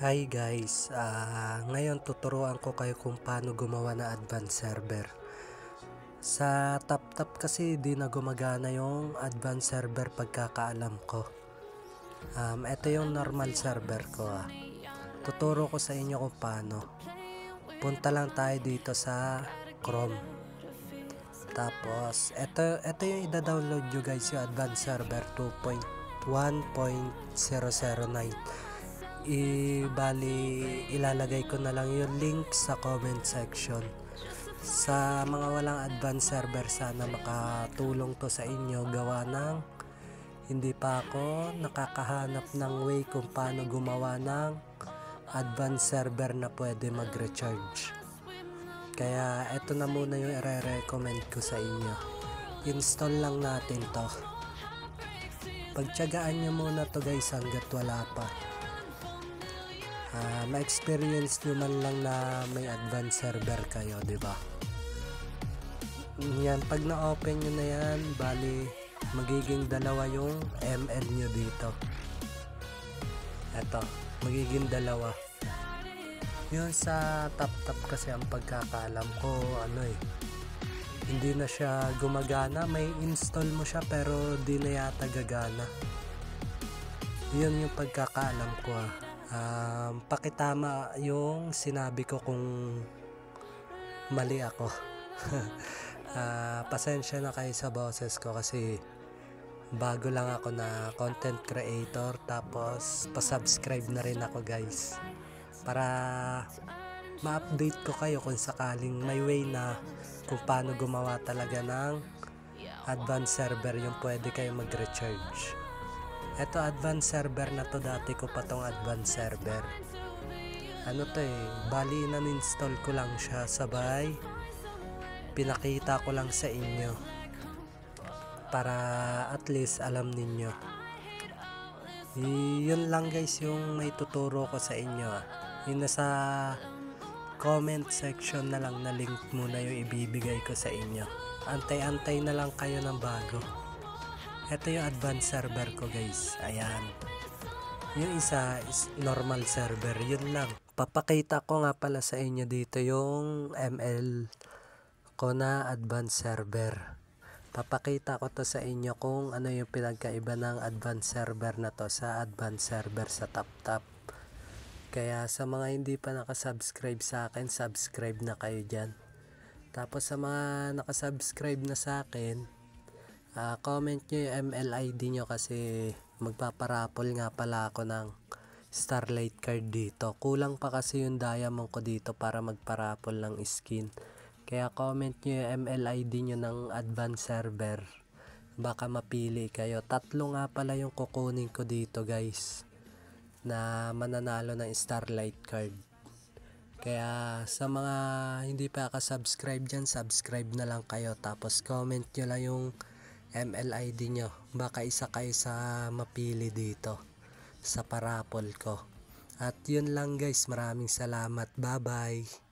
Hi guys, ngayon tuturuan ko kayo kung paano gumawa ng advanced server. Sa TapTap kasi di na gumagana yung advanced server pagkakaalam ko. Ito yung normal server ko. Tuturo ko sa inyo kung paano. Punta lang tayo dito sa Chrome. Tapos, ito yung ida-download nyo guys, yung advanced server 2.1.009. Ilalagay ko na lang yung link sa comment section. Sa mga walang advanced server, sana makatulong to sa inyo gawa ng hindi pa ako nakakahanap ng way kung paano gumawa ng advanced server na pwede mag-recharge. Kaya eto na muna yung i-recommend ko sa inyo. Install lang natin to. Pagtiyagaan nyo muna to guys hanggat wala pa. Ma-experience nyo man lang na may advanced server kayo, di ba? Yan, pag na-open nyo na yan, bali magiging dalawa yung ML nyo dito. Eto, magiging dalawa. Yun sa TapTap kasi ang pagkakalam ko, hindi na siya gumagana. May install mo siya pero di na yata gagana. Yun yung pagkakaalam ko. Pakitama yung sinabi ko kung mali ako. Pasensya na kayo sa boses ko kasi bago lang ako na content creator, tapos pa-subscribe na rin ako guys para ma-update ko kayo kung sakaling may way na kung paano gumawa talaga ng advanced server yung pwede kayo mag-recharge. Ito advanced server na to, dati ko pa tong advanced server. Bali na-install ko lang siya, sabay pinakita ko lang sa inyo para at least alam ninyo. Yun lang guys yung may tuturo ko sa inyo. Yung nasa comment section na lang na link muna yung ibibigay ko sa inyo. Antay-antay na lang kayo ng bago. Ito yung advanced server ko guys. Ayan. Yung isa is normal server. Yun lang. Papakita ko nga pala sa inyo dito yung ML ko na advanced server. Papakita ko to sa inyo kung ano yung pinagkaiba ng advanced server na to sa advanced server sa TapTap. Kaya sa mga hindi pa nakasubscribe sa akin, subscribe na kayo dyan. Tapos sa mga nakasubscribe na sa akin, comment nyo yung ML ID nyo kasi magpaparapol nga pala ako ng Starlight card dito. Kulang pa kasi yung diamond ko dito para magparapol ng skin. Kaya comment nyo yung ML ID nyo ng advanced server. Baka mapili kayo. 3 nga pala yung kukunin ko dito guys, na mananalo ng Starlight card. Kaya sa mga hindi pa ka-subscribe dyan, subscribe na lang kayo. Tapos comment nyo lang yung ML ID nyo. Baka isa kayo sa mapili dito sa parapol ko. At yun lang guys, maraming salamat. Bye bye.